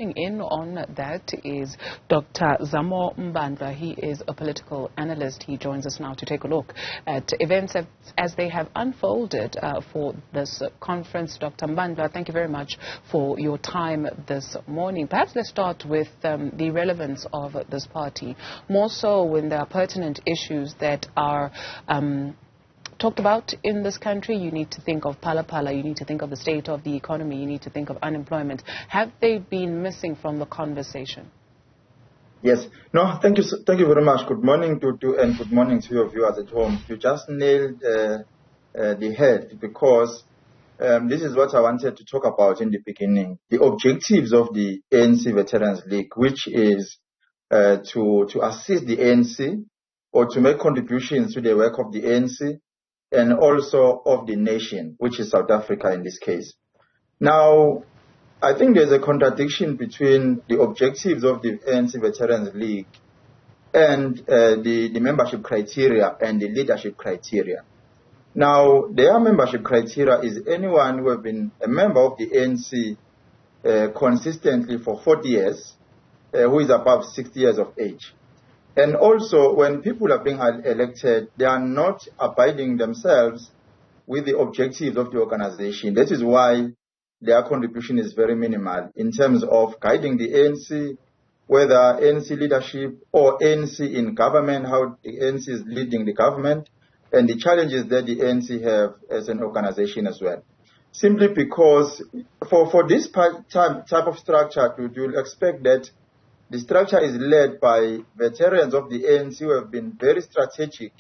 In on that is Dr. Zamo Mbandla. He is a political analyst. He joins us now to take a look at events as they have unfolded for this conference. Dr. Mbandla, thank you very much for your time this morning. Perhaps let's start with the relevance of this party, more so when there are pertinent issues that are talked about in this country. You need to think of Phala, you need to think of the state of the economy, you need to think of unemployment. Have they been missing from the conversation? Yes. No, thank you very much. Good morning and good morning to your viewers at home. You just nailed the head, because this is what I wanted to talk about in the beginning. The objectives of the ANC Veterans League, which is to assist the ANC or to make contributions to the work of the ANC and also of the nation, which is South Africa in this case. Now, I think there's a contradiction between the objectives of the ANC Veterans League and the membership criteria and the leadership criteria. Now, their membership criteria is anyone who has been a member of the ANC consistently for 40 years, who is above 60 years of age. And also, when people are being elected, they are not abiding themselves with the objectives of the organization. That is why their contribution is very minimal in terms of guiding the ANC, whether ANC leadership or ANC in government, how the ANC is leading the government, and the challenges that the ANC have as an organization as well. Simply because for this type of structure, you'll expect that the structure is led by veterans of the ANC who have been very strategic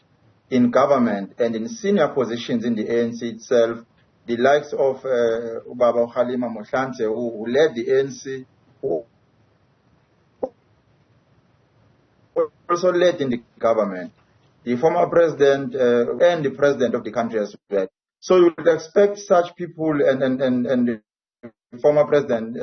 in government and in senior positions in the ANC itself, the likes of Ubaba Kgalema Mohlanthe, who led the ANC, who also led in the government, the former president and the president of the country as well. So you would expect such people and the former president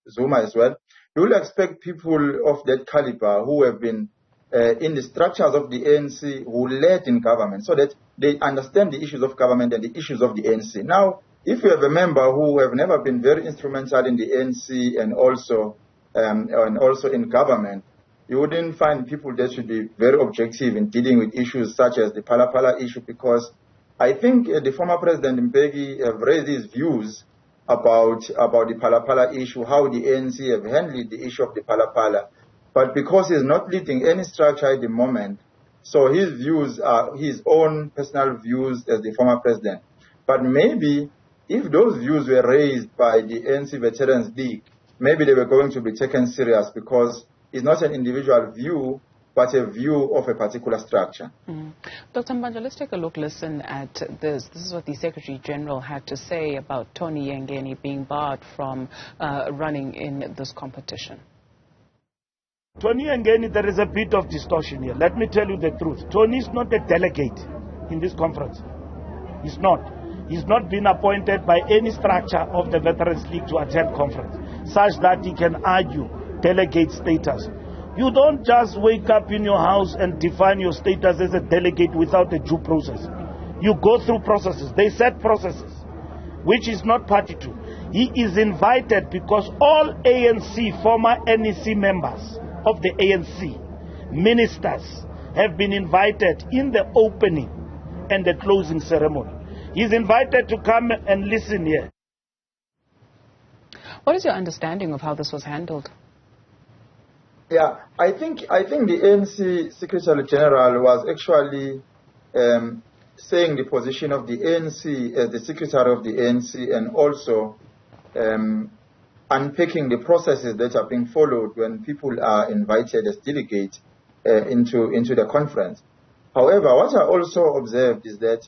Zuma as well. You will expect people of that caliber who have been in the structures of the ANC, who led in government, so that they understand the issues of government and the issues of the ANC. Now, if you have a member who have never been very instrumental in the ANC and also in government, you wouldn't find people that should be very objective in dealing with issues such as the Phala issue, because I think the former President Mbeki have raised his views about the Phala issue, how the ANC have handled the issue of the Phala. But because he's not leading any structure at the moment, so his views are his own personal views as the former president. But maybe if those views were raised by the ANC Veterans League, maybe they were going to be taken serious, because it's not an individual view, but a view of a particular structure. Dr. Mbandla, let's take a listen at this. This is what the Secretary General had to say about Tony Yengeni being barred from running in this competition. Tony Yengeni, there is a bit of distortion here. Let me tell you the truth. Tony is not a delegate in this conference. He's not. He's not been appointed by any structure of the Veterans League to attend conference, such that he can argue delegate status. You don't just wake up in your house and define your status as a delegate without a due process. You go through processes. They set processes, which is not party to. He is invited because all ANC, former NEC members of the ANC, ministers, have been invited in the opening and the closing ceremony. He's invited to come and listen here. What is your understanding of how this was handled? Yeah, I think the ANC Secretary General was actually saying the position of the ANC as the Secretary of the ANC, and also unpicking the processes that are being followed when people are invited as delegates into the conference. However, what I also observed is that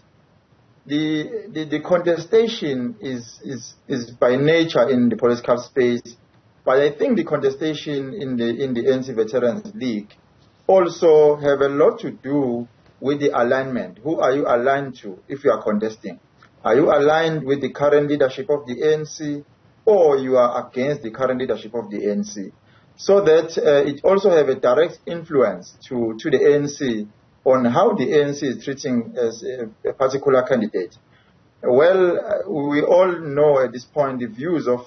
the contestation is by nature in the political space. But I think the contestation in the ANC Veterans League also have a lot to do with the alignment. Who are you aligned to if you are contesting? Are you aligned with the current leadership of the ANC, or you are against the current leadership of the ANC? So that it also have a direct influence to the ANC on how the ANC is treating as a particular candidate. Well, we all know at this point the views of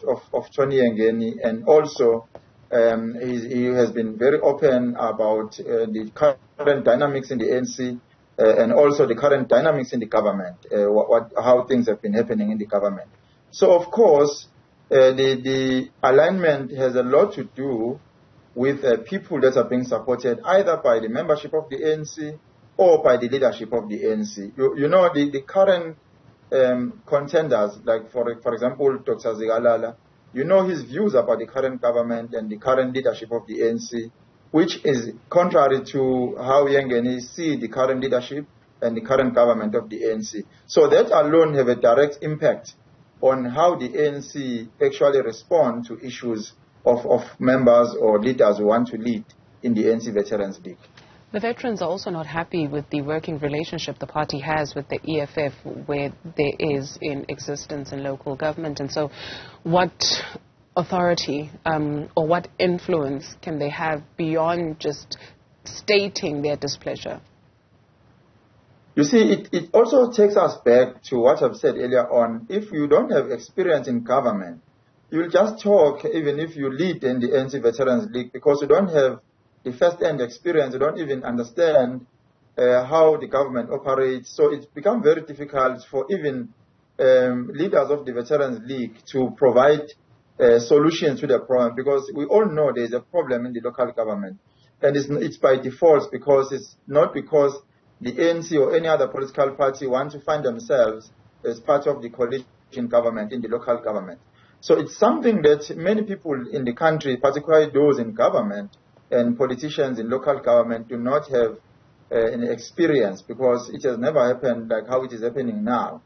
Tony Yengeni, and also He has been very open about the current dynamics in the ANC and also the current dynamics in the government, how things have been happening in the government. So, of course, the alignment has a lot to do with people that are being supported either by the membership of the ANC or by the leadership of the ANC. You know, the current contenders, like for example, Dr. Zikalala, you know his views about the current government and the current leadership of the ANC, which is contrary to how Yengeni see the current leadership and the current government of the ANC. So that alone have a direct impact on how the ANC actually respond to issues of members or leaders who want to lead in the ANC Veterans League. The veterans are also not happy with the working relationship the party has with the EFF, where there is in existence in local government. And so what authority or what influence can they have beyond just stating their displeasure? You see, it also takes us back to what I've said earlier on. If you don't have experience in government, you'll just talk even if you lead in the ANC Veterans League, because you don't have the first-hand experience, you don't even understand how the government operates. So it's become very difficult for even leaders of the Veterans League to provide solutions to the problem, because we all know there's a problem in the local government. And it's by default, because it's not because the ANC or any other political party want to find themselves as part of the coalition government in the local government. So it's something that many people in the country, particularly those in government and politicians in local government, do not have any experience, because it has never happened like how it is happening now.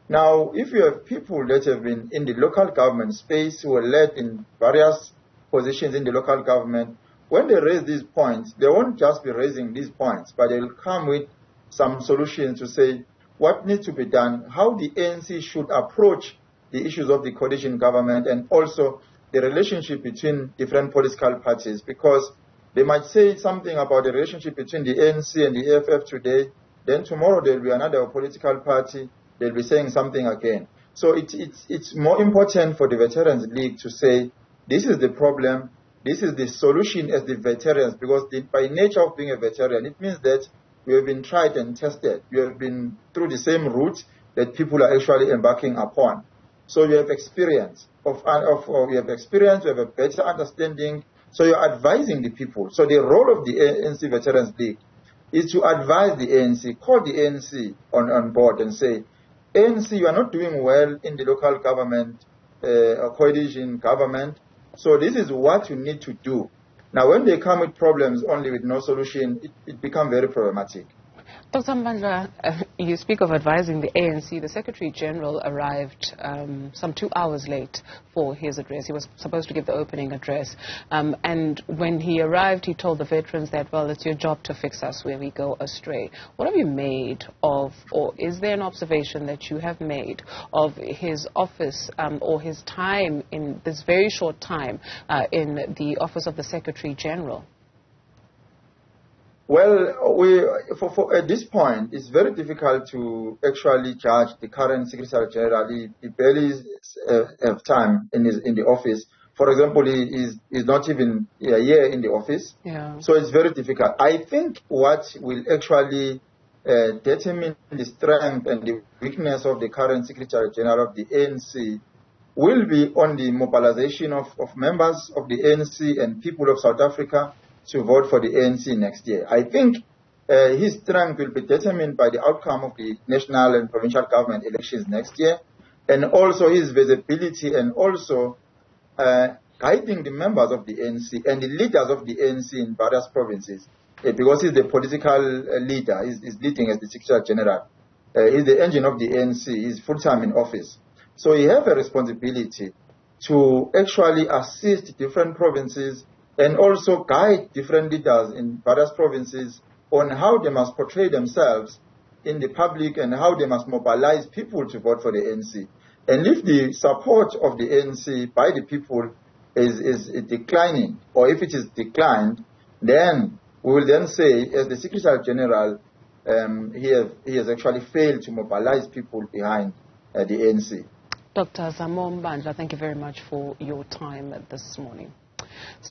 Now, if you have people that have been in the local government space, who are led in various positions in the local government, when they raise these points, they won't just be raising these points, but they'll come with some solutions to say what needs to be done, how the ANC should approach the issues of the coalition government, and also the relationship between different political parties, because they might say something about the relationship between the ANC and the EFF today, then tomorrow there will be another political party, they'll be saying something again. So it's more important for the Veterans League to say, this is the problem, this is the solution as the veterans, because by nature of being a veteran, it means that you have been tried and tested. You have been through the same route that people are actually embarking upon. So you have experience, you have a better understanding, so you're advising the people. So the role of the ANC Veterans League is to advise the ANC, call the ANC on board and say, ANC, you are not doing well in the local government, coalition government, so this is what you need to do. Now, when they come with problems only with no solution, it becomes very problematic. Dr. Mbandla, you speak of advising the ANC. The Secretary General arrived some 2 hours late for his address. He was supposed to give the opening address. And when he arrived, he told the veterans that, well, it's your job to fix us where we go astray. What have you made of, or is there an observation that you have made of his office or his time in this very short time in the office of the Secretary General? Well, at this point, it's very difficult to actually judge the current Secretary General. He barely have time in the office. For example, he is not even a year in the office. Yeah. So it's very difficult. I think what will actually determine the strength and the weakness of the current Secretary General of the ANC will be on the mobilization of members of the ANC and people of South Africa to vote for the ANC next year. I think his strength will be determined by the outcome of the national and provincial government elections next year, and also his visibility, and also guiding the members of the ANC and the leaders of the ANC in various provinces, because he's the political leader, he's leading as the Secretary General. He's the engine of the ANC, he's full-time in office. So he has a responsibility to actually assist different provinces and also guide different leaders in various provinces on how they must portray themselves in the public and how they must mobilize people to vote for the ANC. And if the support of the ANC by the people is declining, or if it is declined, then we will then say, as the Secretary General, he has actually failed to mobilize people behind the ANC. Dr. Zamo Mbandla, thank you very much for your time this morning.